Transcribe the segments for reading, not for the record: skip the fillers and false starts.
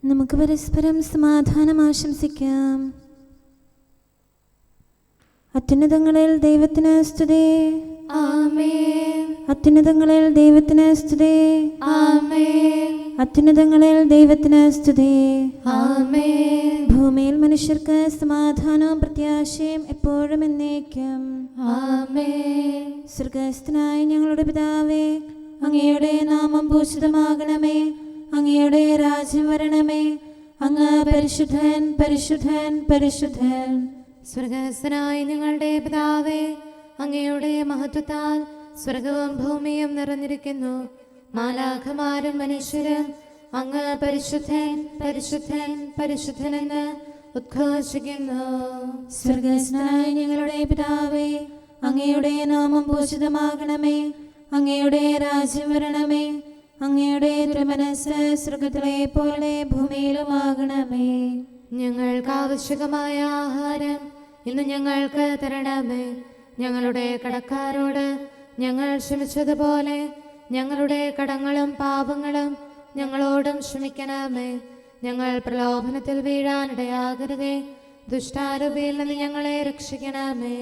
നമുക്ക് പരസ്പരം സമാധാനം ആശംസിക്കാം. അത്യുന്നതങ്ങളിൽ ദൈവത്തിന് സ്തുതി. ആമേൻ. അത്യുന്നതങ്ങളിൽ ദൈവത്തിന് സ്തുതി. ആമേൻ. അത്യുന്നതങ്ങളിൽ ദൈവത്തിന് സ്തുതി. ആമേൻ. ഭൂമിയിൽ മനുഷ്യർക്ക് സമാധാനവും പ്രത്യാശയും എപ്പോഴും എന്നേക്കും. ആമേൻ. സ്വർഗ്ഗസ്ഥനായ ഞങ്ങളുടെ പിതാവേ, അങ്ങയുടെ നാമം പൂജിതമാകണമേ. അങ്ങയുടെ രാജ്യം വരണമേ. അങ്ങ് പരിശുദ്ധൻ, പരിശുദ്ധൻ, പരിശുദ്ധൻ. സ്വർഗ്ഗസ്ഥനായ ഞങ്ങളുടെ പിതാവേ, അങ്ങയുടെ മഹത്വത്താൽ സ്വർഗവും ഭൂമിയും നിറഞ്ഞിരിക്കുന്നു. മാലാഖമാരും മനുഷ്യരും അങ്ങ് പരിശുദ്ധൻ, പരിശുദ്ധൻ, പരിശുദ്ധനെന്ന് ഉദ്ഘോഷിക്കുന്നു. സ്വർഗ്ഗസ്ഥനായ ഞങ്ങളുടെ പിതാവേ, അങ്ങയുടെ നാമം പൂജിതമാകണമേ. അങ്ങയുടെ രാജ്യം വരണമേ. അങ്ങയുടെ തിരുമനസ്സ് സ്വർഗ്ഗത്തിലെ പോലെ ഭൂമിയിലുമാകണമേ. ഞങ്ങൾക്ക് ആവശ്യകമായ ആഹാരം ഇന്ന് ഞങ്ങൾക്ക് തരണമേ. ഞങ്ങളുടെ കടക്കാരോട് ഞങ്ങൾ ക്ഷമിച്ചതുപോലെ ഞങ്ങളുടെ കടങ്ങളും പാപങ്ങളും ഞങ്ങളോടും ക്ഷമിക്കണമേ. ഞങ്ങൾ പ്രലോഭനത്തിൽ വീഴാനിടയാകരുതേ. ദുഷ്ടാരൂപിയിൽ നിന്ന് ഞങ്ങളെ രക്ഷിക്കണമേ.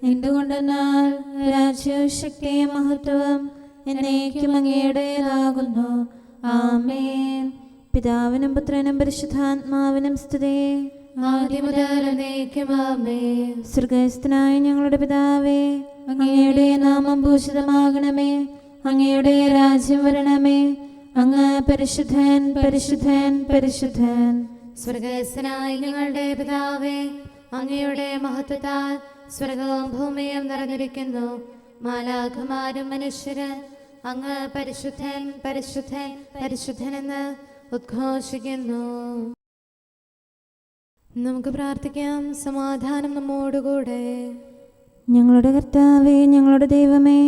എന്തുകൊണ്ടെന്നാൽ രാജ്യവും ശക്തിയും മഹത്വവും എന്നേക്കും അങ്ങയുടേതാകുന്നു. ആമേൻ. പിതാവിനും പുത്രനും പരിശുദ്ധാത്മാവിനും സ്തുതി. ആദ്യം മുതൽ എന്നേക്കും ആമേൻ. സ്വർഗ്ഗസ്ഥനായ ഞങ്ങളുടെ പിതാവേ, അങ്ങയുടെ നാമം പൂജിതമാകണമേ. അങ്ങയുടെ രാജ്യം വരണമേ. അങ്ങ് പരിശുദ്ധൻ, പരിശുദ്ധൻ, പരിശുദ്ധൻ. സ്വർഗ്ഗസ്ഥനായ ഞങ്ങളുടെ പിതാവേ, അങ്ങയുടെ മഹത്വത്താൽ സ്വർഗവും ഭൂമിയും നിറഞ്ഞിരിക്കുന്നു. മാലാഖമാരും മനുഷ്യരും അങ്ങ് പരിശുദ്ധൻ, പരിശുദ്ധൻ, പരിശുദ്ധനെന്ന് ഉദ്ഘോഷിക്കുന്നു. നമുക്ക് പ്രാർത്ഥിക്കാം. സമാധാനം നമ്മോടുകൂടെ. ഞങ്ങളുടെ കർത്താവേ, ഞങ്ങളുടെ ദൈവമേ,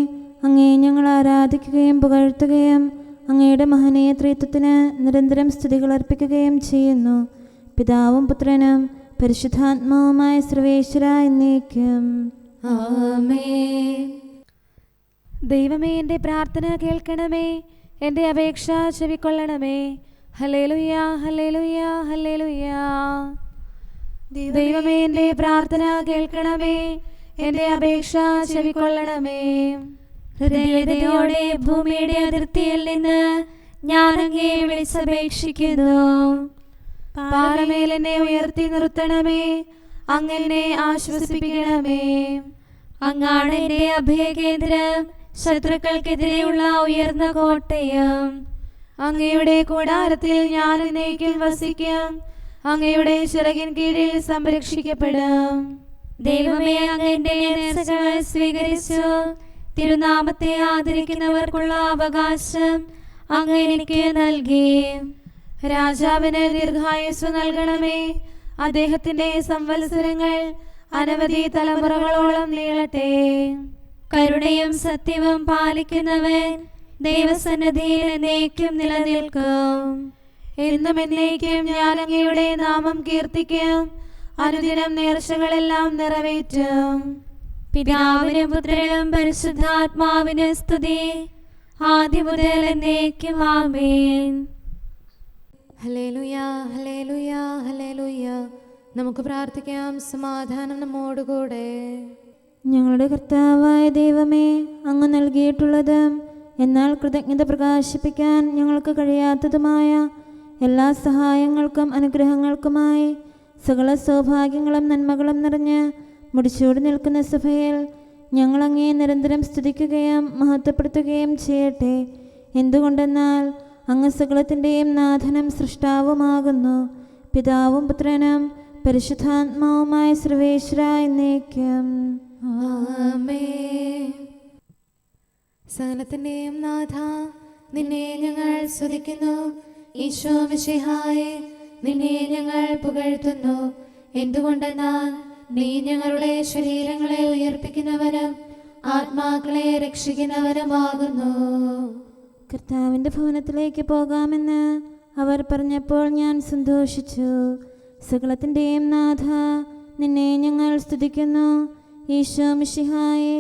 അങ്ങേ ഞങ്ങൾ ആരാധിക്കുകയും പുകഴ്ത്തുകയും അങ്ങയുടെ മഹനീയ ത്രിത്വത്തിന് നിരന്തരം സ്തുതികൾ അർപ്പിക്കുകയും ചെയ്യുന്നു. പിതാവും പുത്രനും പരിശുദ്ധാത്മാവുമായ സർവേശ്വര എന്നേക്കും. ആമേൻ. ദൈവമേ, എൻ്റെ പ്രാർത്ഥന കേൾക്കണമേ. എൻ്റെ അപേക്ഷ ചെവിക്കൊള്ളണമേ. ഹല്ലേലൂയ, ഹല്ലേലൂയ, ഹല്ലേലൂയ. ദൈവമേ, എൻ്റെ പ്രാർത്ഥന കേൾക്കണമേ. എൻ്റെ അപേക്ഷ ചെവിക്കൊള്ളണമേ. ഹൃദയതയോടെ ഭൂമിയുടെ അതിർത്തിയിൽ നിന്ന് ഞാൻ അങ്ങേ വിളിച്ചപേക്ഷിക്കുന്നു. പാറമേൽ എന്നെ ഉയർത്തി നിർത്തണമേ. അങ്ങെന്നെ ആശ്വസിപ്പിക്കണമേ. അങ്ങാണ് എൻ്റെ അഭയകേന്ദ്രം, ശത്രുക്കൾക്കെതിരെയുള്ള ഉയർന്ന കോട്ടയം. അങ്ങയുടെ കൂടാരത്തിൽ ഞാൻ എന്നേക്കും വസിക്കും. അങ്ങയുടെ ചിറകിൻ കീഴിൽ സംരക്ഷിക്കപ്പെടും. ദൈവമേ, അങ്ങ് എൻ്റെ നേർച്ചകൾ സ്വീകരിച്ചു. തിരുനാമത്തെ ആദരിക്കുന്നവർക്കുള്ള അവകാശം അങ്ങ് എനിക്ക് നൽകി. രാജാവിന് ദീർഘായുസ്സ് നൽകണമേ. അദ്ദേഹത്തിന്റെ സംവത്സരങ്ങൾ അനവധി തലമുറകളോളം നീളട്ടെ. കരുണയും സത്യവും പാലിക്കുന്നവൻ ദൈവസന്നിധിയിൽ എന്നേക്കും നിലനിൽക്കും. എന്നും എന്നേക്കും ഞാൻ അങ്ങയുടെ നാമം കീർത്തിക്കും. അനുദിനം നേർച്ചകളെല്ലാം നിറവേറ്റും. പിതാവിനും പുത്രനും പരിശുദ്ധാത്മാവിനും സ്തുതി. ആദ്യം മുതൽ എന്നേക്കും ആമേൻ. ഹല്ലേലൂയ, ഹല്ലേലൂയ, ഹല്ലേലൂയ. നമുക്ക് പ്രാർത്ഥിക്കാം. സമാധാനം നമ്മോടുകൂടെ. ഞങ്ങളുടെ കർത്താവായ ദൈവമേ, അങ്ങ് നൽകിയിട്ടുള്ളതും എന്നാൽ കൃതജ്ഞത പ്രകാശിപ്പിക്കാൻ ഞങ്ങൾക്ക് കഴിയാത്തതുമായ എല്ലാ സഹായങ്ങൾക്കും അനുഗ്രഹങ്ങൾക്കുമായി സകല സൗഭാഗ്യങ്ങളും നന്മകളും നിറഞ്ഞ് മുടിച്ചൂടി നിൽക്കുന്ന സഭയിൽ ഞങ്ങൾ അങ്ങേ നിരന്തരം സ്തുതിക്കുകയും മഹത്വപ്പെടുത്തുകയും ചെയ്യട്ടെ. എന്തുകൊണ്ടെന്നാൽ അങ്ങ് സകലത്തിൻ്റെയും നാഥനും സൃഷ്ടാവുമാകുന്നു. പിതാവും പുത്രനും പരിശുദ്ധാത്മാവുമായ സർവേശ്വര എന്നേക്കും. ആമേൻ. സകലത്തിന്റെയും നാഥ, നിന്നെ ഞങ്ങൾ സ്തുതിക്കുന്നു. ഈശോ മിശിഹായേ, നിന്നെ ഞങ്ങൾ പുകഴ്ത്തുന്നു. എന്തുകൊണ്ടെന്നാൽ നീ ഞങ്ങളുടെ ശരീരങ്ങളെ ഉയർപ്പിക്കുന്നവനും ആത്മാക്കളെ രക്ഷിക്കുന്നവനുമാകുന്നു. കർത്താവിൻ്റെ ഭവനത്തിലേക്ക് പോകാമെന്ന് അവർ പറഞ്ഞപ്പോൾ ഞാൻ സന്തോഷിച്ചു. സകലത്തിൻ്റെയും നാഥ, നിന്നെ ഞങ്ങൾ സ്തുതിക്കുന്നു. ഈശോ മിശിഹായേ,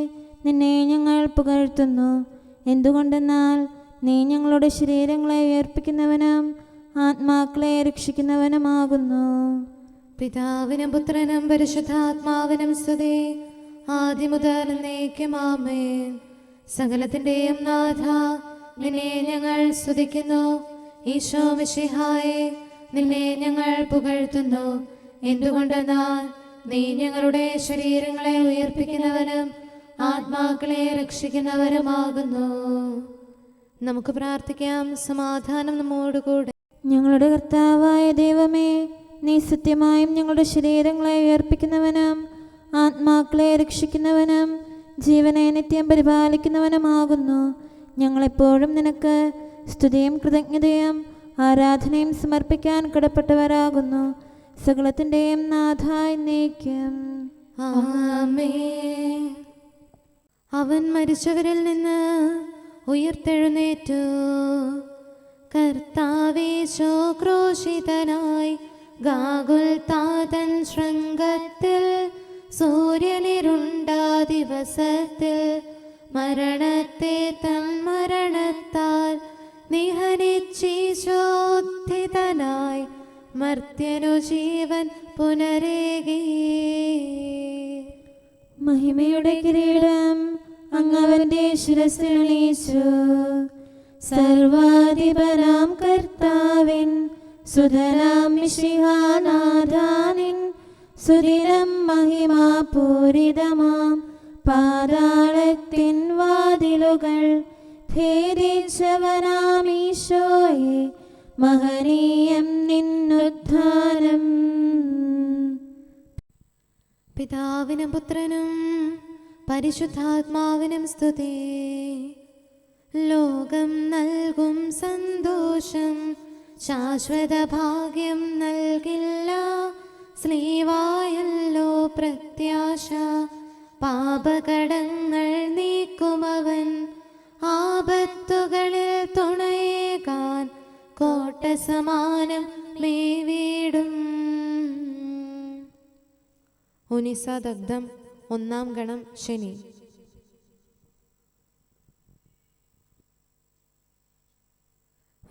നിന്നെ ഞങ്ങൾ പുകഴ്ത്തുന്നു. എന്തുകൊണ്ടെന്നാൽ നീ ഞങ്ങളുടെ ശരീരങ്ങളെ ഉയർപ്പിക്കുന്നവനും ആത്മാക്കളെ രക്ഷിക്കുന്നവനുമാകുന്നു. പിതാവിനും പുത്രനും പരിശുദ്ധാത്മാവിനും സ്തുതി, ആദിമുതൽ എന്നേക്കും ആമേൻ. സകലത്തിന്റെയും നാഥ, നിന്നെ ഞങ്ങൾ സ്തുതിക്കുന്നു. ഈശോ മിശിഹായേ, നിന്നെ ഞങ്ങൾ പുകഴ്ത്തുന്നു. എന്തുകൊണ്ടെന്നാൽ നീ ഞങ്ങളുടെ ശരീരങ്ങളെ ഉയർപ്പിക്കുന്നവനും ആത്മാക്കളെ രക്ഷിക്കുന്നവരുമാകുന്നു. നമുക്ക് പ്രാർത്ഥിക്കാം. സമാധാനം നമ്മോടുകൂടെ. ഞങ്ങളുടെ കർത്താവായ ദൈവമേ, നീ സത്യമായും ഞങ്ങളുടെ ശരീരങ്ങളെ ഉയർപ്പിക്കുന്നവനും ആത്മാക്കളെ രക്ഷിക്കുന്നവനും ജീവനെ നിത്യം പരിപാലിക്കുന്നവനുമാകുന്നു. ഞങ്ങളെപ്പോഴും നിനക്ക് സ്തുതിയും കൃതജ്ഞതയും ആരാധനയും സമർപ്പിക്കാൻ കടപ്പെട്ടവരാകുന്നു. സകലത്തിൻ്റെയും നാഥ എന്നേക്കും ആമേൻ. അവൻ മരിച്ചവരിൽ നിന്ന് ഉയർത്തെഴുന്നേറ്റു. കർത്താവേശോ ക്രൂശിതനായി ഗാഗുൽത്താതൻ ശൃംഗത്തിൽ, സൂര്യനിരുണ്ട ദിവസത്തിൽ മരണത്തെ തൻ മരണത്താൽ നിഹനിച്ചീശോദ്ധിതനായി മർത്യനു ജീവൻ പുനരേകി. മഹിമയുടെ കിരീടം അങ്ങവന്റെ ശിരസിലണിയിച്ചു. സർവാധിപനാം കർത്താവിൻ സുതരാം മിശിഹാനാഥാനിൻ സുദിനം മഹിമാപൂരിതമാം പാതാളത്തിൻ വാതിലുകൾ ഭേദിച്ചവനാമീശോയെ, മഹനീയം നിന്നുദ്ധാനം. പിതാവിനും പുത്രനും പരിശുദ്ധാത്മാവിനും സ്തുതി. ലോകം നൽകും സന്തോഷം ശാശ്വത ഭാഗ്യം നൽകില്ല. സ്ലീവായല്ലോ പ്രത്യാശ, പാപകടങ്ങൾ നീക്കുമവൻ. ആപത്തുകളിൽ തുണയേകാൻ കോട്ട സമാനം മേവീടും. ഉനിസദഗ്ധം 1 ഗണം ശനി.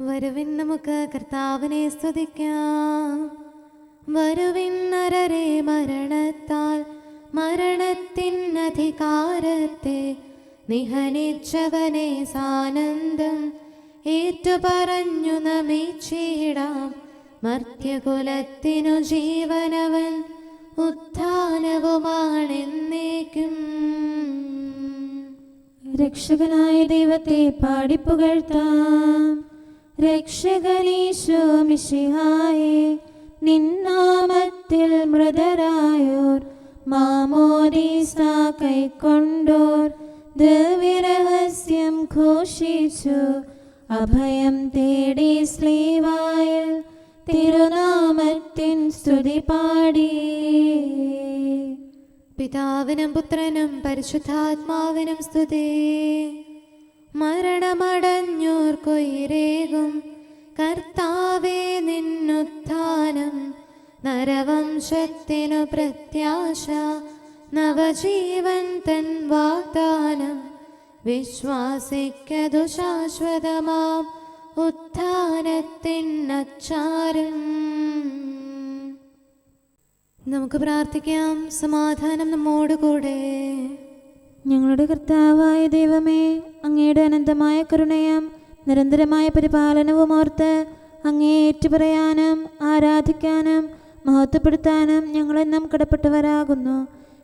വരുവിൻ നമുക്ക് കർത്താവിനെ സ്തുതിക്കാം. വരുവിൻ നരരെ മരണത്താൽ മരണത്തിൻ അധികാരത്തെ നിഹനിച്ചവനെ സാനന്ദം ഏറ്റുപറഞ്ഞു നമിച്ചിടാം. മർത്യകുലത്തിനു ജീവനവൻ ഉത്ഥാനവുമാണെന്നേക്കും. രക്ഷകനായ ദൈവത്തെ പാടിപ്പുകഴ്ത്താം. രക്ഷകനീശോ മിശിഹായേ, നിന്നാമത്തിൽ മൃതരായോർ മാമോദീസ കൈക്കൊണ്ടോർ ദിവ്യരഹസ്യം ഘോഷിച്ചു. അഭയം തേടി സ്ലീവായിൽ തിരുനാമത്തിൻ സ്തുതി പാടി. പിതാവിനും പുത്രനും പരിശുദ്ധാത്മാവിനും സ്തുതി. മരണമടഞ്ഞോർക്കൊയിരേകും കർത്താവേ നിന്നുത്ഥാനം. നരവംശത്തിനു പ്രത്യാശ, നവജീവൻ തൻ വാഗ്ദാനം. വിശ്വാസിക്കതു ശാശ്വതമാം ഉത്ഥാനത്തിൻ അച്ചാരം. നമുക്ക് പ്രാർത്ഥിക്കാം. സമാധാനം നമ്മോടുകൂടെ. ഞങ്ങളുടെ കർത്താവായ ദൈവമേ, അങ്ങയുടെ അനന്തമായ കരുണയും നിരന്തരമായ പരിപാലനവും ഓർത്ത് അങ്ങയെ ഏറ്റുപറയാനും ആരാധിക്കാനും മഹത്വപ്പെടുത്താനും ഞങ്ങളെന്നും കടപ്പെട്ടവരാകുന്നു.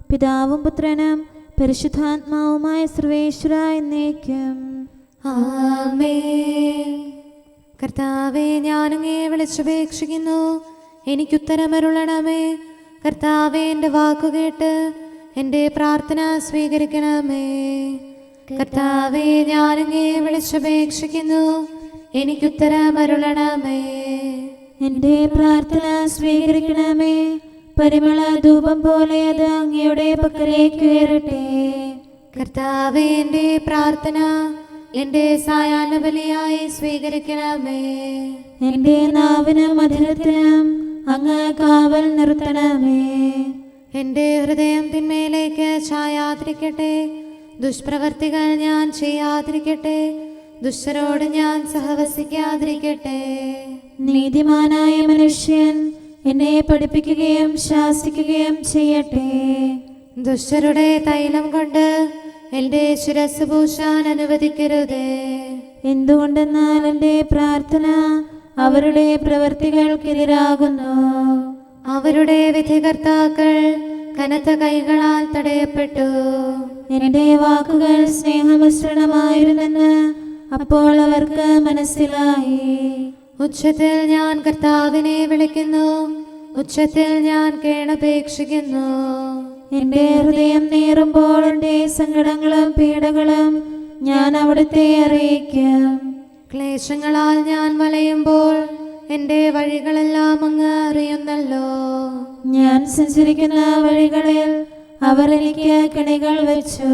പിതാവും പുത്രനും പരിശുദ്ധാത്മാവുമായ സർവേശ്വര എന്നേക്കും ആമേൻ. കർത്താവേ, ഞാനങ്ങയെ വിളിച്ചപേക്ഷിക്കുന്നു, എനിക്കുത്തരമരുളണമേ. കർത്താവേ, എൻ്റെ വാക്കുകേട്ട് എൻ്റെ പ്രാർത്ഥന സ്വീകരിക്കണമേ. കർത്താവേ, ഞാനങ്ങയെ വിളിച്ചപേക്ഷിക്കുന്നു, എനിക്കുത്തരമരുളണമേ. എൻ്റെ പ്രാർത്ഥന സ്വീകരിക്കണമേ. പരിമള ധൂപം പോലെ അത് അങ്ങയുടെ പക്കലേക്ക് ഉയരട്ടെ. കർത്താവേ, എൻ്റെ പ്രാർത്ഥന എൻ്റെ സായാഹ്ന ബലിയായി സ്വീകരിക്കണമേ. എൻ്റെ നാവിനും മധുരത്തിനും അങ്ങ് കാവൽ നിർത്തണമേ. എൻ്റെ ഹൃദയം തിന്മയിലേക്ക് ചായാതിരിക്കട്ടെ. ദുഷ്പ്രവർത്തികൾ ഞാൻ ചെയ്യാതിരിക്കട്ടെ. ദുഷ്ടരോട് ഞാൻ സഹവസിക്കാതിരിക്കട്ടെ. നീതിമാനായ മനുഷ്യൻ എന്നെ പഠിപ്പിക്കുകയും ശാസിക്കുകയും ചെയ്യട്ടെ. ദുഷ്ടരുടെ തൈലം കൊണ്ട് എന്റെ ശിരസ് പൂശാൻ അനുവദിക്കരുതേ. എന്തുകൊണ്ടെന്നാൽ എൻ്റെ പ്രാർത്ഥന അവരുടെ പ്രവൃത്തികൾക്കെതിരാകുന്നു. അവരുടെ വിധികർത്താക്കൾ കനത്ത കൈകളാൽ തടയപ്പെട്ടു. എൻ്റെ വാക്കുകൾ സ്നേഹമിശ്രണമായിരുന്നെന്ന് അപ്പോൾ അവർക്ക് മനസ്സിലായി. ഉച്ചത്തിൽ ഞാൻ കർത്താവിനെ വിളിക്കുന്നു, ഉച്ചത്തിൽ ഞാൻ കേണപേക്ഷിക്കുന്നു. എൻ്റെ ഹൃദയം നീറുമ്പോൾ എൻ്റെ സങ്കടങ്ങളും പീഡകളും ഞാൻ അവിടുത്തെ അറിയിക്കും. ക്ലേശങ്ങളാൽ ഞാൻ വലയുമ്പോൾ എൻ്റെ വഴികളെല്ലാം അങ്ങ് അറിയുന്നല്ലോ. ഞാൻ സഞ്ചരിക്കുന്ന വഴികളിൽ അവർ എനിക്ക് കെണികൾ വെച്ചു.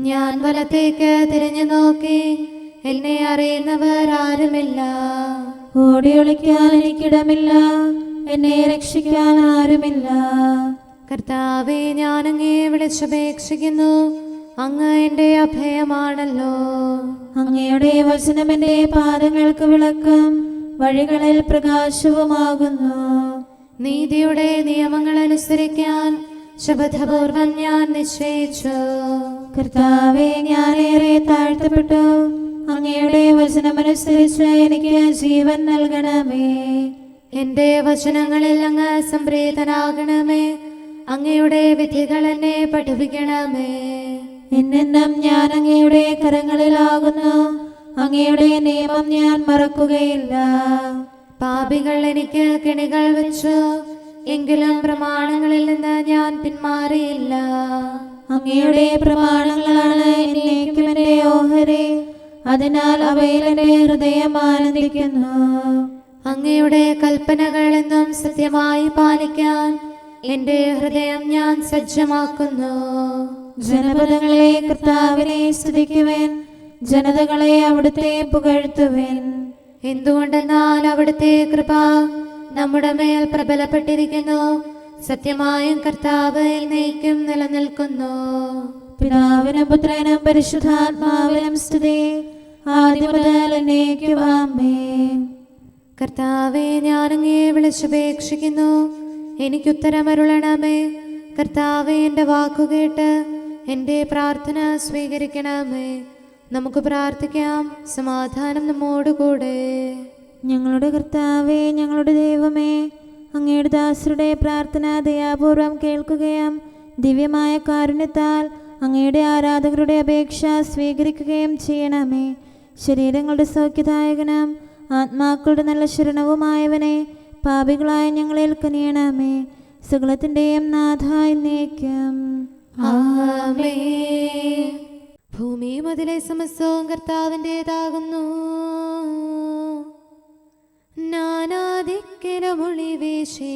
ഞാൻ വലത്തേക്ക് തിരിഞ്ഞു നോക്കി, എന്നെ അറിയുന്നവർ ആരുമില്ല. ഓടി ഒളിക്കാൻ എനിക്കിടമില്ല, എന്നെ രക്ഷിക്കാൻ ആരുമില്ല. കർത്താവേ, ഞാൻ അങ്ങേ വിളിച്ചപേക്ഷിക്കുന്നു, അങ്ങ് എൻ്റെ അഭയമാണല്ലോ. അങ്ങയുടെ വചനം എൻ്റെ പാദങ്ങൾക്ക് വിളക്കും വഴികളിൽ പ്രകാശവുമാകുന്നു. നീതിയുടെ നിയമങ്ങൾ അനുസരിക്കാൻ ശപഥപൂർവം ഞാൻ നിശ്ചയിച്ചു. കർത്താവേ, ഞാനേറെ താഴ്ത്തപ്പെട്ടു. അങ്ങയുടെ വചനമനുസരിച്ച് എനിക്ക് ജീവൻ നൽകണമേ. എൻ്റെ വചനങ്ങളിൽ അങ്ങ് സംപ്രീതനാകണമേ. അങ്ങയുടെ വിധികൾ എന്നെ പഠിപ്പിക്കണമേ. എന്നെന്നും ഞാൻ അങ്ങയുടെ കരങ്ങളിലാകുന്നു. അങ്ങയുടെ നിയമം ഞാൻ മറക്കുകയില്ല. പാപികൾ എനിക്ക് കെണികൾ വെച്ചു, എങ്കിലും പ്രമാണങ്ങളിൽ നിന്ന് ഞാൻ പിന്മാറിയില്ല. അങ്ങയുടെ പ്രമാണങ്ങളാണ് എന്നേക്കും എൻ്റെ ഓഹരി, അതിനാൽ അവയിൽ എൻ്റെ ഹൃദയം ആനന്ദിക്കുന്നു. അങ്ങയുടെ കൽപ്പനകൾ എന്നും സത്യമായി പാലിക്കാൻ എൻ്റെ ഹൃദയം ഞാൻ സജ്ജമാക്കുന്നു. ജനപദങ്ങളെ കർത്താവിനെ സ്തുതിക്കുവിൻ, ജനതകളെ അവിടുത്തെ പുകഴ്ത്തുവിൻ. എന്തുകൊണ്ടെന്നാൽ അവിടുത്തെ കൃപ നമ്മുടെ മേൽ പ്രബലപ്പെട്ടിരിക്കുന്നു. സത്യമായും കർത്താവ് എന്നേക്കും നിലനിൽക്കുന്നു. പിതാവിനും പുത്രനും പരിശുദ്ധാത്മാവിനും സ്തുതി, ആദ്യം മുതൽ എന്നേക്കും ആമേൻ. കർത്താവേ, ഞാൻ അങ്ങേ വിളിച്ചപേക്ഷിക്കുന്നു, എനിക്കുത്തരമരുളണമേ. കർത്താവേ, എൻ്റെ വാക്കുകേട്ട് എൻ്റെ പ്രാർത്ഥന സ്വീകരിക്കണമേ. നമുക്ക് പ്രാർത്ഥിക്കാം. സമാധാനം നമ്മോടുകൂടെ. ഞങ്ങളുടെ കർത്താവേ, ഞങ്ങളുടെ ദൈവമേ, അങ്ങയുടെ ദാസരുടെ പ്രാർത്ഥന ദയാപൂർവം കേൾക്കുകയും ദിവ്യമായ കാരുണ്യത്താൽ അങ്ങയുടെ ആരാധകരുടെ അപേക്ഷ സ്വീകരിക്കുകയും ചെയ്യണമേ. ശരീരങ്ങളുടെ സൗഖ്യദായകനും ആത്മാക്കളുടെ നല്ല ശരണവുമായവനെ പാപികളായ ഞങ്ങളിൽ കനിയണമേ. സകലത്തിൻ്റെയും നാഥ എന്നേക്കും ആമേൻ. ഭൂമി മുതലേ സമസ്തവും കർത്താവിൻ്റെതാകുന്നു. നാനാദിക്കിലുമൊളി വീശി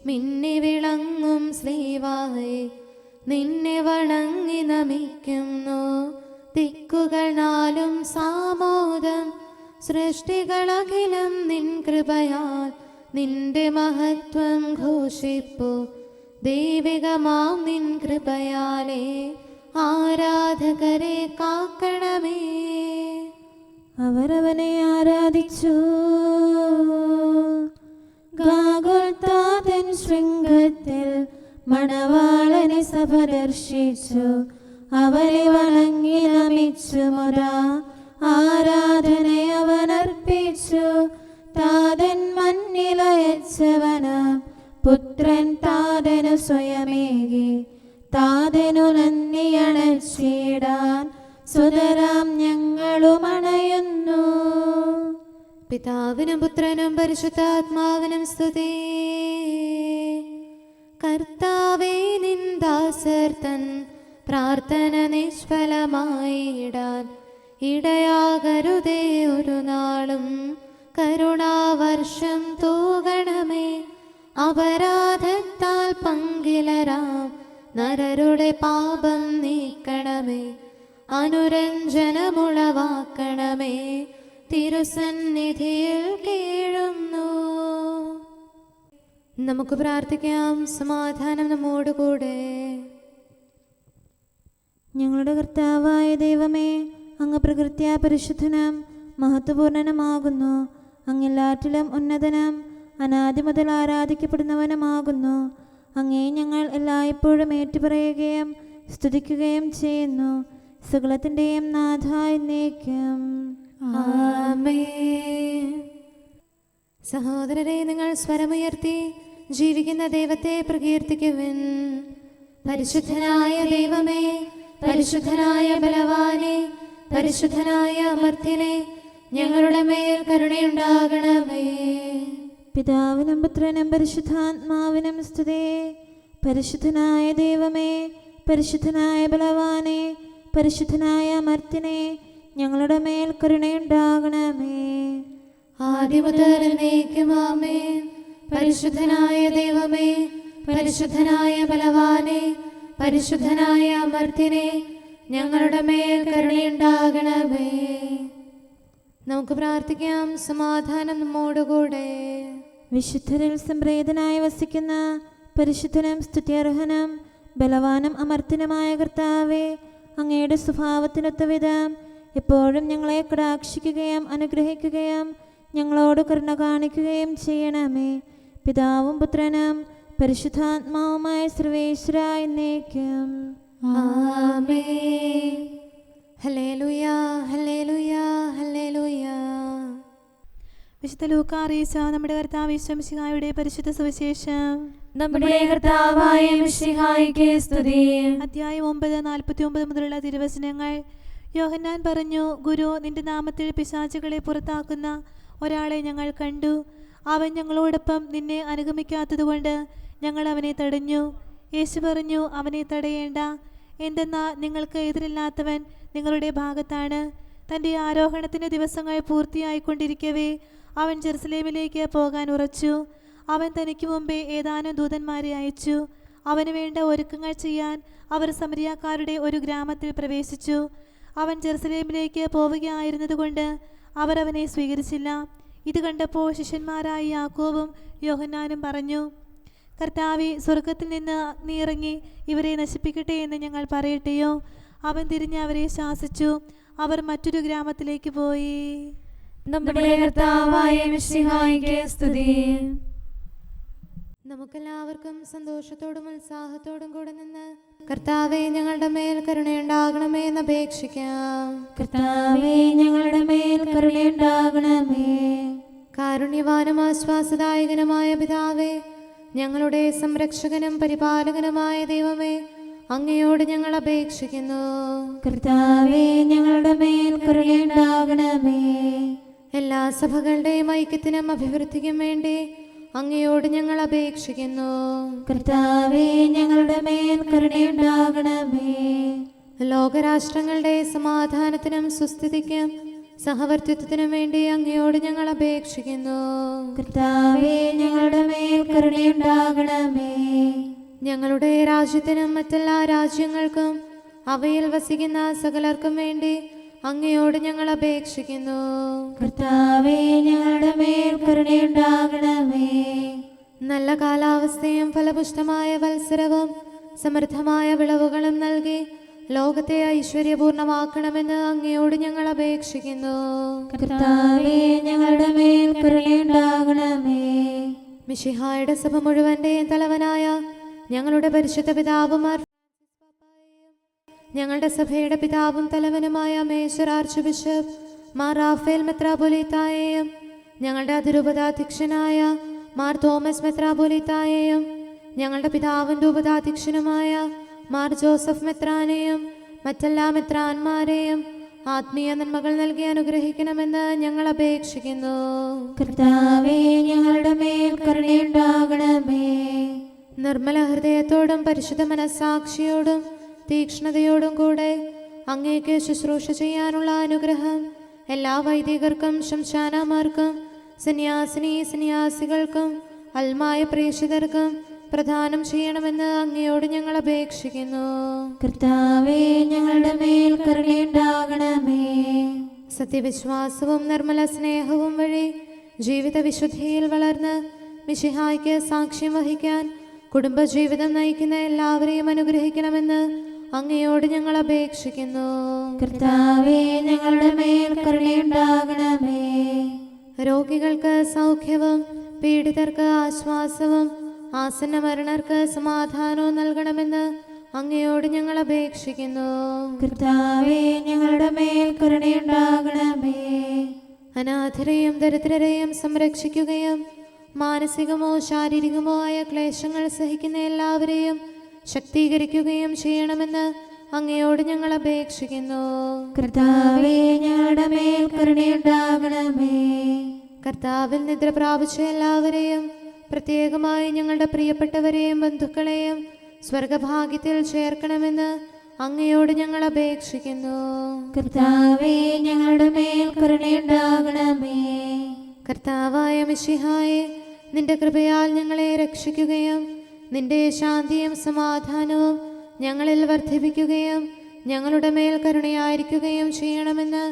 മിന്നി വിളങ്ങും ശ്രീവാഹേ, നിന്നെ വണങ്ങി നമിക്കുന്നു. ദിക്കുകൾ നാലും സാമോദം, സൃഷ്ടികളഖിലം നിൻ കൃപയാൽ നിന്റെ മഹത്വം ഘോഷിപ്പു. ദൈവികമാം നിൻ കൃപയാലേ ആരാധകരെ കാക്കണമേ. അവരവനെ ആരാധിച്ചു. ഗാഗുൽത്താതൻ ശൃംഗത്തിൽ മണവാളനെ സഭ ദർശിച്ചു. അവരെ വണങ്ങി നമിച്ചു മുതാ ആരാധനയവനർപ്പിച്ചു. താതൻ മണ്ണിലയച്ചവന് പുത്രൻ താതനു സ്വയമേകി. താതനു നന്ദിയണച്ചിടാൻ സുതരാം ഞങ്ങളും അണയുന്നു. പിതാവിനും പുത്രനും പരിശുദ്ധാത്മാവിനും സ്തുതി. കർത്താവേ, നിൻ ദാസർ തൻ പ്രാർത്ഥന നിഷ്ഫലമായിടാൻ ഇടയാകരുതേ ഒരു നാളും. കരുണാവർഷം തൂകണമേ. അപരാധത്താൽ പങ്കിലരാം നരരുടെ പാപം നീക്കണമേ. അനുരഞ്ജനമുളവാക്കണമേ. തിരുസന്നിധിയിൽ കീഴുന്നു. നമുക്ക് പ്രാർത്ഥിക്കാം. സമാധാനം നമ്മോടുകൂടെ. ഞങ്ങളുടെ കർത്താവായ ദൈവമേ, അങ്ങ് പ്രകൃത്യാ പരിശുദ്ധനും മഹത്വപൂർണനുമാകുന്നു. അങ്ങെല്ലാറ്റിലും ഉന്നതനും അനാദി മുതൽ ആരാധിക്കപ്പെടുന്നവനുമാകുന്നു. അങ്ങേ ഞങ്ങൾ എല്ലായ്പ്പോഴും ഏറ്റുപറയുകയും സ്തുതിക്കുകയും ചെയ്യുന്നു. സകലത്തിൻ്റെയും നാഥ എന്നേക്കും. ആമേൻ. സഹോദരരെ, നിങ്ങൾ സ്വരമുയർത്തി ജീവിക്കുന്ന ദൈവത്തെ പ്രകീർത്തിക്കുവിൻ. പരിശുദ്ധനായ ദൈവമേ, പരിശുദ്ധനായ ബലവാനെ, പരിശുദ്ധനായ അമർത്യനെ, ഞങ്ങളുടെ മേൽ കരുണയുണ്ടാകണമേ. പിതാവിനും പുത്രനും പരിശുദ്ധാത്മാവിനും സ്തുതി. പരിശുദ്ധനായ ദൈവമേ, പരിശുദ്ധനായ ബലവാനെ, പരിശുദ്ധനായ അമർത്യനെ, ഞങ്ങളുടെ മേൽ കരുണയുണ്ടാകണമേ. ആദിമുതൽ എന്നേക്കും ആമേൻ. പരിശുദ്ധനായ ദൈവമേ, പരിശുദ്ധനായ ബലവാനെ, പരിശുദ്ധനായ അമർത്യനെ, ഞങ്ങളുടെ മേൽ കരുണയുണ്ടാകണമേ. നമുക്ക് പ്രാർത്ഥിക്കാം. സമാധാനം നമ്മോടുകൂടെ. വിശുദ്ധരിൽ സംപ്രീതനായി വസിക്കുന്ന പരിശുദ്ധനും സ്തുത്യർഹനും ബലവാനും അമർത്യനുമായ കർത്താവേ, അങ്ങയുടെ സ്വഭാവത്തിനൊത്ത വിധം എപ്പോഴും ഞങ്ങളെ കടാക്ഷിക്കുകയും അനുഗ്രഹിക്കുകയും ഞങ്ങളോട് കരുണ കാണിക്കുകയും ചെയ്യണമേ. പിതാവും പുത്രനും പരിശുദ്ധാത്മാവുമായ സർവേശ്വര എന്നേക്കും. ആമേൻ. ഹല്ലേലൂയ, ഹല്ലേലൂയ, ഹല്ലേലൂയ. വിശുദ്ധ ലൂക്കാ അറിയിച്ച നമ്മുടെ കർത്താവ് യേശു മിശിഹായുടെ പരിശുദ്ധ സുവിശേഷം. നമ്മുടെ കർത്താവായ മിശിഹായ്ക്ക് സ്തുതി. അധ്യായം 9:49 മുതലുള്ള തിരുവചനങ്ങൾ. യോഹന്നാൻ പറഞ്ഞു, ഗുരു, നിന്റെ നാമത്തിൽ പിശാചുകളെ പുറത്താക്കുന്ന ഒരാളെ ഞങ്ങൾ കണ്ടു. അവൻ ഞങ്ങളോടൊപ്പം നിന്നെ അനുഗമിക്കാത്തതുകൊണ്ട് ഞങ്ങൾ അവനെ തടഞ്ഞു. യേശു പറഞ്ഞു, അവനെ തടയേണ്ട. എന്തെന്നാൽ നിങ്ങൾക്ക് എതിരില്ലാത്തവൻ നിങ്ങളുടെ ഭാഗത്താണ്. തൻ്റെ ആരോഹണത്തിൻ്റെ ദിവസങ്ങൾ പൂർത്തിയായിക്കൊണ്ടിരിക്കവേ അവൻ ജെറുസലേമിലേക്ക് പോകാൻ ഉറച്ചു. അവൻ തനിക്ക് മുമ്പേ ഏതാനും ദൂതന്മാരെ അയച്ചു. അവന് വേണ്ട ഒരുക്കങ്ങൾ ചെയ്യാൻ അവർ സമരിയാക്കാരുടെ ഒരു ഗ്രാമത്തിൽ പ്രവേശിച്ചു. അവൻ ജെറുസലേമിലേക്ക് പോവുകയായിരുന്നതുകൊണ്ട് അവർ അവനെ സ്വീകരിച്ചില്ല. ഇത് കണ്ടപ്പോൾ ശിഷ്യന്മാരായ യാക്കോബും യോഹന്നാനും പറഞ്ഞു, കർത്താവേ, സ്വർഗത്തിൽ നിന്ന് അഗ്നി ഇറങ്ങി ഇവരെ നശിപ്പിക്കട്ടെ എന്ന് ഞങ്ങൾ പറയട്ടെയോ? അവൻ തിരിഞ്ഞ് അവരെ ശാസിച്ചു. അവർ മറ്റൊരു ഗ്രാമത്തിലേക്ക് പോയി. നമ്മുടെ കർത്താവായ മിശിഹായ്ക്ക് സ്തുതി. നമുക്കെല്ലാവർക്കും സന്തോഷത്തോടും ഉത്സാഹത്തോടും കൂടെ നിന്ന് കർത്താവേ, ഞങ്ങളുടെ മേൽ കരുണയുണ്ടാകണമേ എന്ന് അപേക്ഷിക്കാം. കർത്താവേ, ഞങ്ങളുടെ മേൽ കരുണയുണ്ടാകണമേ. കാരുണ്യവാനും ആശ്വാസദായകനുമായ പിതാവേ, ഞങ്ങളുടെ സംരക്ഷകനും പരിപാലകനുമായ ദൈവമേ, അങ്ങയോട് ഞങ്ങൾ അപേക്ഷിക്കുന്നു. കർത്താവേ, ഞങ്ങളുടെ മേൽ കരുണയുണ്ടാകണമേ. എല്ലാ സഭകളുടെയും ഐക്യത്തിനും അഭിവൃദ്ധിക്കും വേണ്ടി അങ്ങയോട് ഞങ്ങൾ അപേക്ഷിക്കുന്നു. കർത്താവേ, ഞങ്ങളുടെ മേൽ കരുണയുണ്ടാകണമേ. ലോകരാഷ്ട്രങ്ങളുടെ സമാധാനത്തിനും സുസ്ഥിതിക്കും സഹവർത്തിത്വത്തിനും വേണ്ടി അങ്ങയോട് ഞങ്ങൾ അപേക്ഷിക്കുന്നു. കർത്താവേ, ഞങ്ങളുടെ മേൽ കരുണയുണ്ടാകണമേ. ഞങ്ങളുടെ രാജ്യത്തിനും മറ്റെല്ലാ രാജ്യങ്ങൾക്കും അവയിൽ വസിക്കുന്ന സകലർക്കും വേണ്ടി അങ്ങയോട് ഞങ്ങൾ അപേക്ഷിക്കുന്നു. കർത്താവേ, ഞങ്ങളുടെ മേൽ കരുണയുണ്ടാകണമേ. നല്ല കാലാവസ്ഥയും ഫലപുഷ്ടമായ വത്സരവും സമൃദ്ധമായ വിളവുകളും നൽകി ലോകത്തെ ഐശ്വര്യപൂർണമാക്കണമെന്ന് അങ്ങയോട് ഞങ്ങൾ അപേക്ഷിക്കുന്നു. കർത്താവേ, ഞങ്ങളുടെ മേൽ കരുണയുണ്ടാകണമേ. മിശിഹായുടെ സഭ മുഴുവന്റെയും തലവനായ ഞങ്ങളുടെ പരിശുദ്ധ പിതാവുമാർ, ഞങ്ങളുടെ സഭയുടെ പിതാവും തലവനുമായ major archbishop Mar Raphael മെത്രാപൊലീത്തായെയും ഞങ്ങളുടെ അതിരൂപതാധ്യക്ഷനായ മാർ തോമസ് മെത്രാപൊലീത്തായെയും ഞങ്ങളുടെ പിതാവിൻ്റെ ഉപതാധ്യക്ഷനുമായ മാർ ജോസഫ് മെത്രാനെയും മറ്റെല്ലാ മെത്രാന്മാരെയും ആത്മീയ നന്മകൾ നൽകി അനുഗ്രഹിക്കണമെന്ന് ഞങ്ങൾ അപേക്ഷിക്കുന്നു. കർത്താവേ, ഞങ്ങളുടെ മേൽ കരുണയുണ്ടാകണമേ. നിർമ്മല ഹൃദയത്തോടും പരിശുദ്ധ മനസ്സാക്ഷിയോടും തീക്ഷ്ണതയോടും കൂടെ അങ്ങേക്ക് ശുശ്രൂഷ ചെയ്യാനുള്ള അനുഗ്രഹം എല്ലാ വൈദികർക്കും ശംശാനമാർക്കും സന്യാസികൾക്കും അൽമായ പ്രേക്ഷിതർക്കും പ്രദാനം ചെയ്യണമെന്ന് അങ്ങയോട് ഞങ്ങൾ അപേക്ഷിക്കുന്നു. കർത്താവേ, ഞങ്ങളുടെ മേൽ കരുണയുണ്ടാകണമേ. സത്യവിശ്വാസവും നിർമ്മല സ്നേഹവും വഴി ജീവിത വിശുദ്ധിയിൽ വളർന്ന് മിശിഹായ്ക്ക് സാക്ഷ്യം വഹിക്കാൻ കുടുംബജീവിതം നയിക്കുന്ന എല്ലാവരെയും അനുഗ്രഹിക്കണമെന്ന് അങ്ങയോട് ഞങ്ങൾ അപേക്ഷിക്കുന്നു. കർത്താവേ, ഞങ്ങളുടെ മേൽ കരുണയുണ്ടാകണമേ. രോഗികൾക്ക് സൗഖ്യവും പീഡിതർക്ക് ആശ്വാസവും ആസന്ന മരണർക്ക് സമാധാനവും നൽകണമെന്ന് അങ്ങയോട് ഞങ്ങൾ അപേക്ഷിക്കുന്നു. കർത്താവേ, ഞങ്ങളുടെ മേൽ കരുണയുണ്ടാകണമേ. അനാഥരെയും ദരിദ്രരെയും സംരക്ഷിക്കുകയും മാനസികമോ ശാരീരികമോ ആയ ക്ലേശങ്ങൾ സഹിക്കുന്ന എല്ലാവരെയും ശക്തീകരിക്കുകയും ചെയ്യണമെന്ന് അങ്ങയോട് ഞങ്ങൾ അപേക്ഷിക്കുന്നു. കർത്താവേ, ഞങ്ങളുടെ മേൽ കരുണയുണ്ടാകണമേ. കർത്താവിൽ നിദ്ര പ്രാപിച്ച എല്ലാവരെയും പ്രത്യേകമായി ഞങ്ങളുടെ പ്രിയപ്പെട്ടവരെയും ബന്ധുക്കളെയും സ്വർഗഭാഗ്യത്തിൽ ചേർക്കണമെന്ന് അങ്ങയോട് ഞങ്ങൾ അപേക്ഷിക്കുന്നു. കർത്താവേ, ഞങ്ങളുടെ മേൽ കരുണയുണ്ടാകണമേ. കർത്താവായ മിശിഹായെ, നിന്റെ കൃപയാൽ ഞങ്ങളെ രക്ഷിക്കുകയും നിന്റെ ശാന്തിയും സമാധാനവും ഞങ്ങളിൽ വർദ്ധിപ്പിക്കുകയും ഞങ്ങളുടെ മേൽ കരുണയായിരിക്കുകയും ചെയ്യണമെന്ന്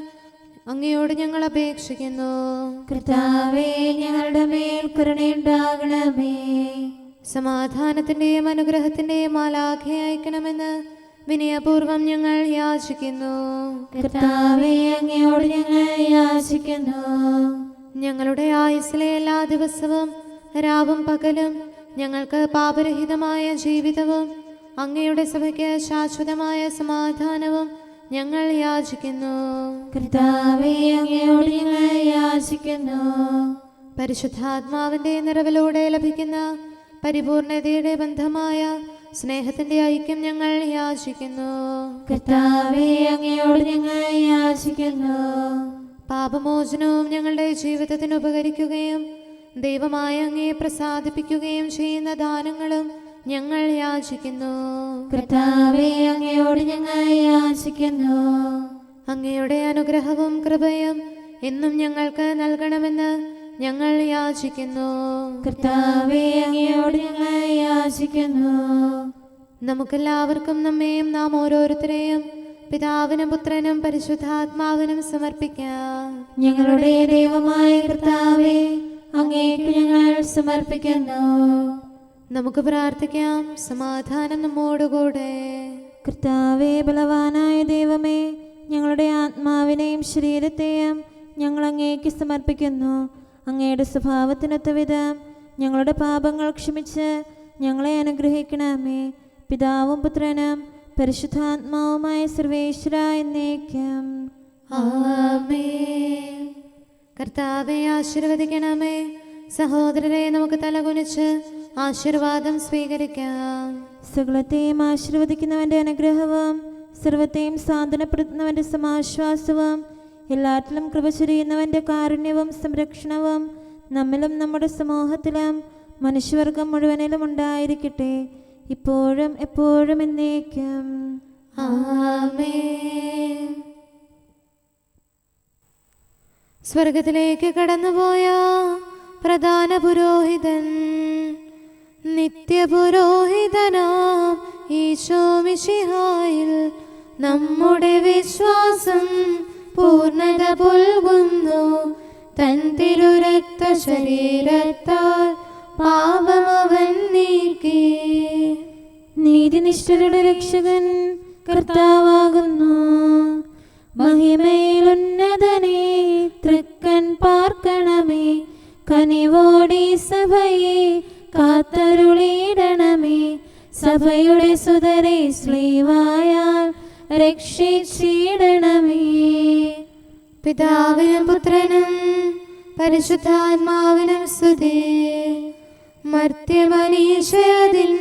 അങ്ങയോട് ഞങ്ങൾ അപേക്ഷിക്കുന്നു. കർത്താവേ, ഞങ്ങളുടെ മേൽ കരുണയുണ്ടാകണമേ. സമാധാനത്തിന്റെയും അനുഗ്രഹത്തിന്റെയും മാലാഖയെ അയക്കണമെന്ന് വിനയപൂർവം ഞങ്ങൾ യാചിക്കുന്നു. കർത്താവേ, അങ്ങയോട് ഞങ്ങൾ യാചിക്കുന്നു. ഞങ്ങളുടെ ആയുസ്സിലെ എല്ലാ ദിവസവും രാവും പകലും ഞങ്ങൾക്ക് പാപരഹിതമായ ജീവിതവും അങ്ങയുടെ സഭയ്ക്ക് ശാശ്വതമായ സമാധാനവും ഞങ്ങൾ യാചിക്കുന്നു. കർത്താവേ, അങ്ങയോട് ഞങ്ങൾ യാചിക്കുന്നു. പരിശുദ്ധാത്മാവിന്റെ നിറവിലൂടെ ലഭിക്കുന്ന പരിപൂർണതയുടെ ബന്ധമായ സ്നേഹത്തിന്റെ ഐക്യം ഞങ്ങൾ യാചിക്കുന്നു. കർത്താവേ, അങ്ങയോട് ഞങ്ങൾ യാചിക്കുന്നു. പാപമോചനവും ഞങ്ങളുടെ ജീവിതത്തിന് ഉപകരിക്കുകയും ദൈവമായ അങ്ങയെ പ്രസാദിപ്പിക്കുകയും ചെയ്യുന്ന ദാനങ്ങളും ഞങ്ങൾ യാചിക്കുന്നു. കർത്താവേ, അങ്ങയോട് ഞങ്ങൾ യാചിക്കുന്നു. അങ്ങയുടെ അനുഗ്രഹവും കൃപയും എന്നും ഞങ്ങൾക്ക് നൽകണമെന്ന് ഞങ്ങൾ യാചിക്കുന്നു. കർത്താവേ, അങ്ങയോട് ഞങ്ങൾ യാചിക്കുന്നു. നമുക്കെല്ലാവർക്കും നമ്മെയും നാം ഓരോരുത്തരെയും പിതാവിനും പുത്രനും പരിശുദ്ധാത്മാവിനും സമർപ്പിക്കാം. ഞങ്ങളുടെ ദൈവമായ കർത്താവേ, അങ്ങേക്ക് ഞങ്ങൾ സമർപ്പിക്കുന്നു. നമുക്ക് പ്രാർത്ഥിക്കാം. സമാധാനം നമ്മോടുകൂടെ. കർത്താവേ, ബലവാനായ ദൈവമേ, ഞങ്ങളുടെ ആത്മാവിനെയും ശരീരത്തെയും ഞങ്ങൾ അങ്ങേക്ക് സമർപ്പിക്കുന്നു. അങ്ങയുടെ സ്വഭാവത്തിനൊത്ത വിധം ഞങ്ങളുടെ പാപങ്ങൾ ക്ഷമിച്ച് ഞങ്ങളെ അനുഗ്രഹിക്കണമേ. പിതാവും പുത്രനും പരിശുദ്ധാത്മാവുമായ സർവേശ്വര എന്നേക്കും. ആമേൻ. കർത്താവെ ആശീർവദിക്കണമേ. സഹോദരരെ, നമുക്ക് തലകുനിച്ച് ആശീർവാദം സ്വീകരിക്കാം. സകലത്തെയും ആശീർവദിക്കുന്നവന്റെ അനുഗ്രഹവും സർവത്തെയും സാന്ത്വനപ്പെടുത്തുന്നവന്റെ സമാശ്വാസവും എല്ലാറ്റിലും കൃപ ചൊരിയുന്നവന്റെ കാരുണ്യവും സംരക്ഷണവും നമ്മിലും നമ്മുടെ സമൂഹത്തിലും മനുഷ്യവർഗം മുഴുവനിലും ഉണ്ടായിരിക്കട്ടെ, ഇപ്പോഴും എപ്പോഴും എന്നേക്കും. ആമേൻ. സ്വർഗത്തിലേക്ക് കടന്നുപോയ പ്രധാന പുരോഹിതൻ, നിത്യപുരോഹിതനാം ഈശോ മിശിഹായിൽ നമ്മുടെ വിശ്വാസം പൂർണ്ണത പുൽകുന്നു. തൻ തിരുരക്ത ശരീരത്താൽ പാപമവൻ നീക്കി. നീതിനിഷ്ഠരുടെ രക്ഷകൻ കർത്താവാകുന്നു. മഹിമയിലുന്നതനെ തൃക്കൻ പാർക്കണമേ. കനിവോടി സഭയെ കാത്തരുളിയിടണമേ. സഭയുടെ സുതരെ ശ്ലീവായാൽ രക്ഷിച്ചിടണമേ. പിതാവിനും പുത്രനും പരിശുദ്ധാത്മാവിനും സ്തുതി. മർത്യമനീശയതിൻ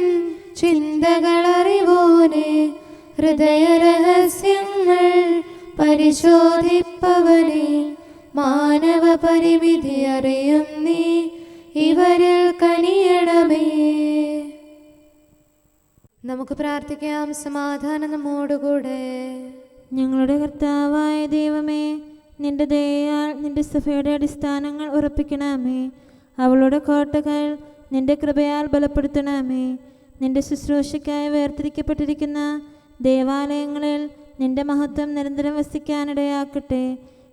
ചിന്തകളറിവോനെ, ഹൃദയരഹസ്യങ്ങൾ പരിശോധിപ്പവനെ. മാനവ പരിമിതി അറിയും നീ, ഇവരിൽ കനിയണമേ. നമുക്ക് പ്രാർത്ഥിക്കാം. സമാധാനം നമ്മോടുകൂടെ. ഞങ്ങളുടെ കർത്താവായ ദൈവമേ, നിന്റെ ദയയാൽ നിന്റെ സഭയുടെ അടിസ്ഥാനങ്ങൾ ഉറപ്പിക്കണമേ. അവളുടെ കോട്ടകൾ നിന്റെ കൃപയാൽ ബലപ്പെടുത്തണമേ. നിന്റെ ശുശ്രൂഷയ്ക്കായി വേർതിരിക്കപ്പെട്ടിരിക്കുന്ന ദേവാലയങ്ങളിൽ നിന്റെ മഹത്വം നിരന്തരം വസിക്കാനിടയാക്കട്ടെ.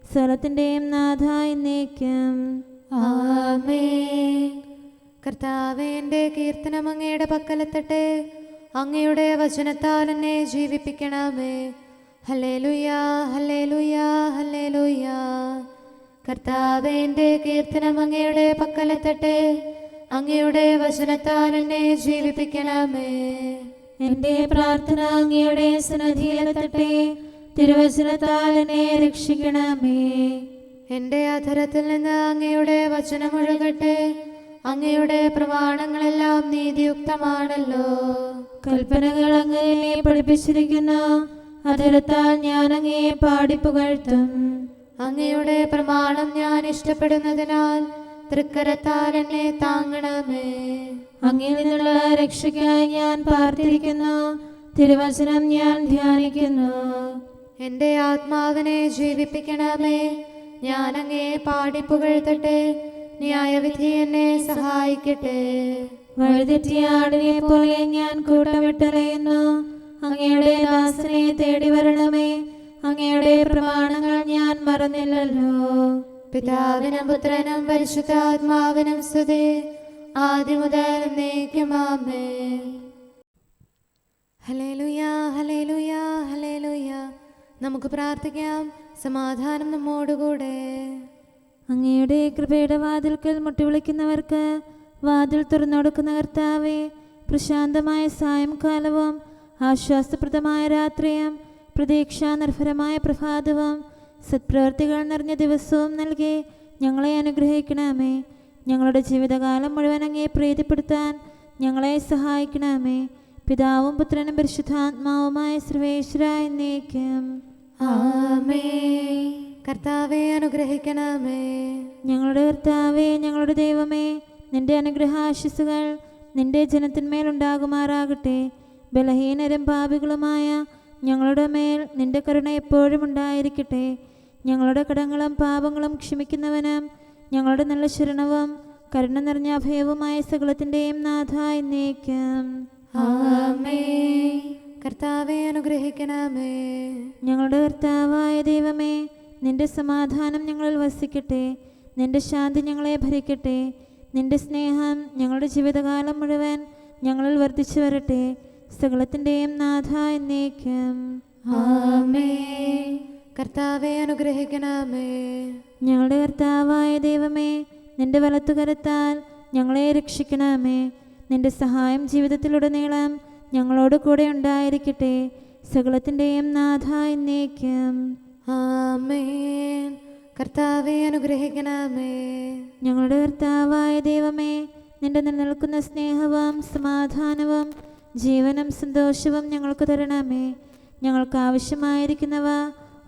സ്ഥലത്തിൻ്റെയും നാഥ എന്നേക്കും. ആമേൻ. കർത്താവേ, എൻ്റെ കീർത്തനം അങ്ങയുടെ പക്കലെത്തട്ടെ. അങ്ങയുടെ വചനത്താൽ എന്നെ ജീവിപ്പിക്കണമേ. ഹല്ലേലൂയ, ഹല്ലേലൂയ, ഹല്ലേലൂയ. കർത്താവേ, എന്റെ കീർത്തനം അങ്ങയുടെ പക്കലെത്തട്ടെ. അങ്ങയുടെ വചനത്താൽ എന്നെ ജീവിപ്പിക്കണമേ. എന്റെ പ്രാർത്ഥന അങ്ങയുടെ സന്നിധിയിലെത്തട്ടെ. തിരുവചനത്താൽ എന്നെ രക്ഷിക്കണമേ. എന്റെ അധരത്തിൽ നിന്ന് അങ്ങയുടെ വചനമൊഴുകട്ടെ. അങ്ങയുടെ പ്രമാണങ്ങളെല്ലാം നീതിയുക്തമാണല്ലോ. കൽപ്പനകൾ അങ്ങനെ പഠിപ്പിച്ചിരിക്കുന്നു. അധരത്താൽ ഞാൻ അങ്ങയെ പാടിപ്പുകഴ്ത്തും. അങ്ങയുടെ പ്രമാണം ഞാൻ ഇഷ്ടപ്പെടുന്നതിനാൽ തൃക്കരത്താൽ എന്നെ താങ്ങണമേ. അങ്ങിൽ നിന്നുള്ള രക്ഷയ്ക്കായി ഞാൻ പാർത്തിരിക്കുന്നു. തിരുവചനം ഞാൻ ധ്യാനിക്കുന്നു. എന്റെ ആത്മാവിനെ ജീവിപ്പിക്കണമേ. ഞാൻ അങ്ങയെ പാടിപ്പുകഴ്ത്തട്ടെ. ന്യായവിധി എന്നെ സഹായിക്കട്ടെ. വഴിതെറ്റിയ ആടിനെ പോലെ ഞാൻ കൂട്ടമിട്ടറിയുന്നു. അങ്ങയുടെ ദാസനെ തേടി വരണമേ. അങ്ങയുടെ പ്രമാണങ്ങൾ ഞാൻ മറന്നില്ലല്ലോ. പിതാവിനും പുത്രനും പരിശുദ്ധാത്മാവിനും സ്തുതി, ആദ്യം മുതൽ എന്നേക്കും ആമേൻ. ഹല്ലേലൂയ, ഹല്ലേലൂയ, ഹല്ലേലൂയ. നമുക്ക് പ്രാർത്ഥിക്കാം. സമാധാനം നമ്മോടുകൂടെ. അങ്ങയുടെ കൃപയുടെ വാതിൽക്കൽ മുട്ടിവിളിക്കുന്നവർക്ക് വാതിൽ തുറന്നുകൊടുക്കുന്ന കർത്താവേ, പ്രശാന്തമായ സായംകാലവും ആശ്വാസപ്രദമായ രാത്രിയും പ്രതീക്ഷാനിർഭരമായ പ്രഭാതവും സത്പ്രവൃത്തികൾ നിറഞ്ഞ ദിവസവും നൽകി ഞങ്ങളെ അനുഗ്രഹിക്കണമേ. ഞങ്ങളുടെ ജീവിതകാലം മുഴുവൻ അങ്ങയെ പ്രീതിപ്പെടുത്താൻ ഞങ്ങളെ സഹായിക്കണമേ. പിതാവും പുത്രനും പരിശുദ്ധാത്മാവുമായ സർവേശ്വരായ എന്നേക്കും ആമേൻ. കർത്താവെ അനുഗ്രഹിക്കണമേ. ഞങ്ങളുടെ കർത്താവേ, ഞങ്ങളുടെ ദൈവമേ, നിന്റെ അനുഗ്രഹാശിസുകൾ നിന്റെ ജനത്തിന്മേലുണ്ടാകുമാറാകട്ടെ. ബലഹീനരും പാപികളുമായ ഞങ്ങളുടെ മേൽ നിന്റെ കരുണ എപ്പോഴും ഉണ്ടായിരിക്കട്ടെ. ഞങ്ങളുടെ കടങ്ങളും പാപങ്ങളും ക്ഷമിക്കുന്നവനും ഞങ്ങളുടെ നല്ല ശരണവും കരുണ നിറഞ്ഞ അഭയവുമായ സകലത്തിൻ്റെയും നാഥ എന്നേക്കും ആമേൻ. കർത്താവെ അനുഗ്രഹിക്കണമേ. ഞങ്ങളുടെ കർത്താവായ ദൈവമേ, നിന്റെ സമാധാനം ഞങ്ങളിൽ വസിക്കട്ടെ. നിന്റെ ശാന്തി ഞങ്ങളെ ഭരിക്കട്ടെ. നിന്റെ സ്നേഹം ഞങ്ങളുടെ ജീവിതകാലം മുഴുവൻ ഞങ്ങളിൽ വർദ്ധിച്ചു വരട്ടെ. സകലത്തിൻ്റെയും നാഥ എന്നേക്കും ആമേൻ. കർത്താവെ അനുഗ്രഹിക്കണമേ. ഞങ്ങളുടെ കർത്താവായ ദൈവമേ, നിന്റെ വലത്തുകരത്താൽ ഞങ്ങളെ രക്ഷിക്കണമേ. നിന്റെ സഹായം ജീവിതത്തിലുടനീളം ഞങ്ങളോട് കൂടെ ഉണ്ടായിരിക്കട്ടെ. സകലത്തിൻ്റെയും നാഥ എന്നേക്കും ആമേൻ. കർത്താവെ അനുഗ്രഹിക്കണമേ. ഞങ്ങളുടെ കർത്താവായ ദൈവമേ, നിന്റെ നിലനിൽക്കുന്ന സ്നേഹവും സമാധാനവും ജീവനും സന്തോഷവും ഞങ്ങൾക്ക് തരണമേ. ഞങ്ങൾക്ക് ആവശ്യമായിരിക്കുന്നവ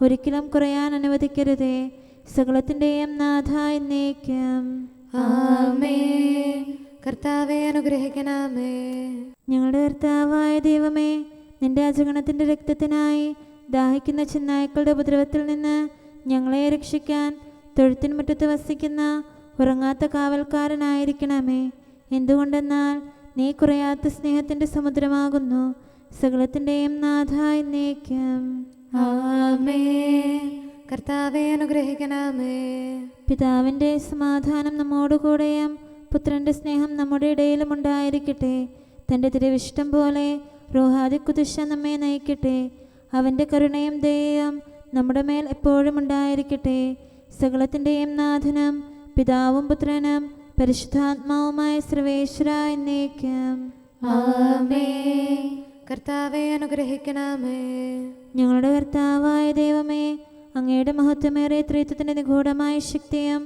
ഒരിക്കലും കുറയാൻ അനുവദിക്കരുതേ. സകലത്തിൻ്റെയും നാഥ എന്നേക്കും ആമേൻ. കർത്താവെ അനുഗ്രഹിക്കണമേ. ഞങ്ങളുടെ കർത്താവായ ദൈവമേ, നിന്റെ അജഗണത്തിൻ്റെ രക്തത്തിനായി ദാഹിക്കുന്ന ചെന്നായ്ക്കളുടെ ഉപദ്രവത്തിൽ നിന്ന് ഞങ്ങളെ രക്ഷിക്കാൻ തൊഴുത്തിൻ മുറ്റത്ത് വസിക്കുന്ന ഉറങ്ങാത്ത കാവൽക്കാരനായിരിക്കണമേ. എന്തുകൊണ്ടെന്നാൽ നീ കുറയാത്ത സ്നേഹത്തിൻ്റെ സമുദ്രമാകുന്നു. സകലത്തിൻ്റെയും നാഥ എന്നേക്കും ആമേൻ. കർത്താവെ അനുഗ്രഹിക്കണമേ. പിതാവിൻ്റെ സമാധാനം നമ്മോടുകൂടെയും പുത്രൻ്റെ സ്നേഹം നമ്മുടെ ഇടയിലും ഉണ്ടായിരിക്കട്ടെ. തൻ്റെ തിരുവിഷ്ടം പോലെ റോഹാദിക്കുദിശ നമ്മെ നയിക്കട്ടെ. അവൻ്റെ കരുണയും ദയയും നമ്മുടെ മേൽ എപ്പോഴും ഉണ്ടായിരിക്കട്ടെ. സകലത്തിൻ്റെയും നാഥനും പിതാവും പുത്രനും പരിശുദ്ധാത്മാവുമായ സർവേശ്വര എന്നേക്കും ആമേൻ. കർത്താവെ അനുഗ്രഹിക്കണമേ. ഞങ്ങളുടെ കർത്താവായ ദൈവമേ, അങ്ങയുടെ മഹത്വമേറിയ ത്രിത്വത്തിൻ്റെ നിഗൂഢമായ ശക്തിയും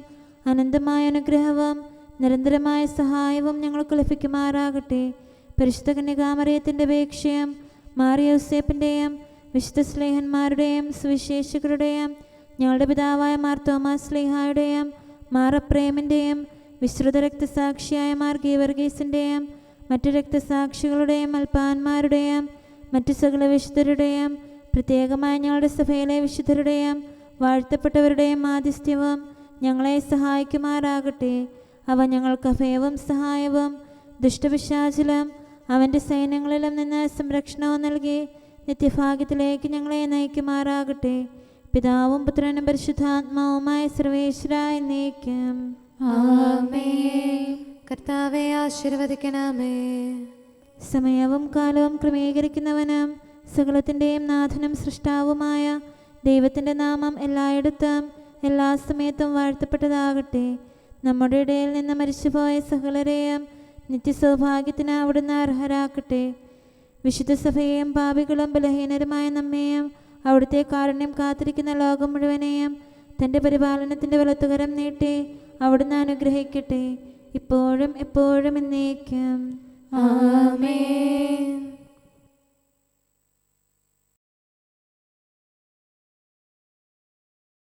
അനന്തമായ അനുഗ്രഹവും നിരന്തരമായ സഹായവും ഞങ്ങൾക്ക് ലഭിക്കുമാറാകട്ടെ. പരിശുദ്ധ കന്യകാമറിയത്തിൻ്റെ അപേക്ഷയും മാറിയോസേപ്പിൻ്റെയും വിശുദ്ധ സ്ലേഹന്മാരുടെയും സുവിശേഷകരുടെയും ഞങ്ങളുടെ പിതാവായ മാർ തോമാസ് സ്ലീഹായുടെയും മാർ അപ്രേമിൻ്റെയും വിശ്രുത രക്തസാക്ഷിയായ മാർ ഗീവർഗീസിൻ്റെയും മറ്റു രക്തസാക്ഷികളുടെയും അൽപ്പാന്മാരുടെയും മറ്റു സകല വിശുദ്ധരുടെയും പ്രത്യേകമായ ഞങ്ങളുടെ സഭയിലെ വിശുദ്ധരുടെയും വാഴ്ത്തപ്പെട്ടവരുടെയും മാധ്യസ്ഥ്യവും ഞങ്ങളെ സഹായിക്കുമാറാകട്ടെ. അവ ഞങ്ങൾക്ക് അഭയവും സഹായവും ദുഷ്ടപിശാചിലും അവൻ്റെ സൈന്യങ്ങളിലും നിന്ന് സംരക്ഷണവും നൽകി നിത്യഭാഗ്യത്തിലേക്ക് ഞങ്ങളെ നയിക്കുമാറാകട്ടെ. പിതാവും പുത്രനും പരിശുദ്ധാത്മാവുമായ സർവേശ്വര എന്നേക്കും ആമേൻ. കർത്താവെ ആശീർവദിക്കണമേ. സമയവും കാലവും ക്രമീകരിക്കുന്നവനും സകലത്തിൻ്റെയും നാഥനും സൃഷ്ടാവുമായ ദൈവത്തിൻ്റെ നാമം എല്ലായിടത്തും എല്ലാ സമയത്തും വാഴ്ത്തപ്പെട്ടതാകട്ടെ. നമ്മുടെ ഇടയിൽ നിന്ന് മരിച്ചുപോയ സകലരെയും നിത്യസൗഭാഗ്യത്തിന് അവിടുന്ന് അർഹരാക്കട്ടെ. വിശുദ്ധ സഭയെയും പാപികളും ബലഹീനരുമായ നമ്മെയും അവിടുത്തെ കാരുണ്യം കാത്തിരിക്കുന്ന ലോകം മുഴുവനെയും തൻ്റെ പരിപാലനത്തിൻ്റെ വലത്തുകരം നീട്ടി അവിടുന്ന് അനുഗ്രഹിക്കട്ടെ, ഇപ്പോഴും എപ്പോഴും എന്നേക്കും. ആമേൻ.